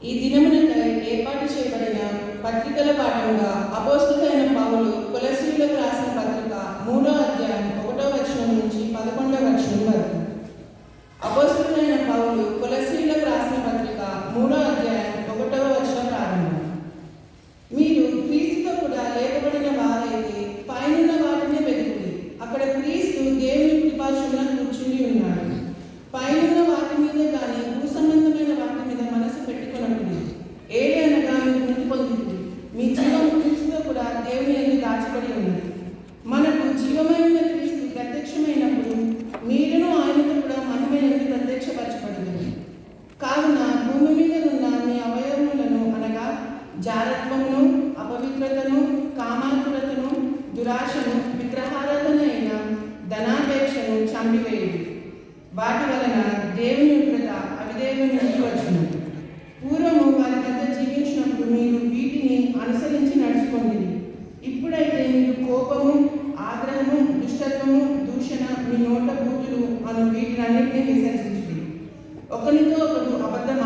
ఈ దినమునకై ఏర్పాటు చేయబడిన పత్రికల పాఠంగా అపోస్తలుడైన పౌలు కొలస్సీయులకు రాసిన పత్రిక 3వ అధ్యాయం 1వ వచనం నుంచి 11వ వచనం వరకు. అపోస్తలుడైన పౌలు కొలస్సీయులకు రాసిన పత్రిక 3వ అధ్యాయం 1వ వచనం ప్రారంభం. మీరు క్రీస్తుతో కూడా లేపబడిన వారైతే పైనున్న వాటినే వెతుకుడి, అక్కడ క్రీస్తు దేవుని కృపాసనంలో కూర్చుని ఉన్నాడు. పైనున్న వాటి మీద కానీ భూ సంబంధమైన వాటి మీద మనసు పెట్టుకున్నప్పుడు ఏది అనగా మీరు మృతి పొందుతుంది, మీ జీవం క్రీస్తుతో కూడా దేవుని యందు దాచబడి ఉన్నది. మనకు జీవమైన క్రీస్తు ప్రత్యక్షమైనప్పుడు మీరును ఆయనతో కూడా మహిమయందు ప్రత్యక్షపరచబడుతుంది. కావున భూమి మీద ఉన్న మీ అవయవములను అనగా జారత్వమును, అపవిత్రతను, కామాతురతను, దురాశను, విగ్రహారాధనైన ధనాపేక్షను చంపివేయుడి. వాటి వలన దేవుని ఉగ్రత అవిధేయుని నుంచి వచ్చును. పూర్వము వారికంతా జీవించినప్పుడు మీరు వీటిని అనుసరించి నడుచుకోండి. ఇప్పుడైతే మీరు కోపము, ఆగ్రహము, దుష్టత్వము, దూషణ, మీ నోట బూతులు అను వీటినన్నింటినీ విసర్జించుడి. ఒకరితో ఒకరు అబద్ధం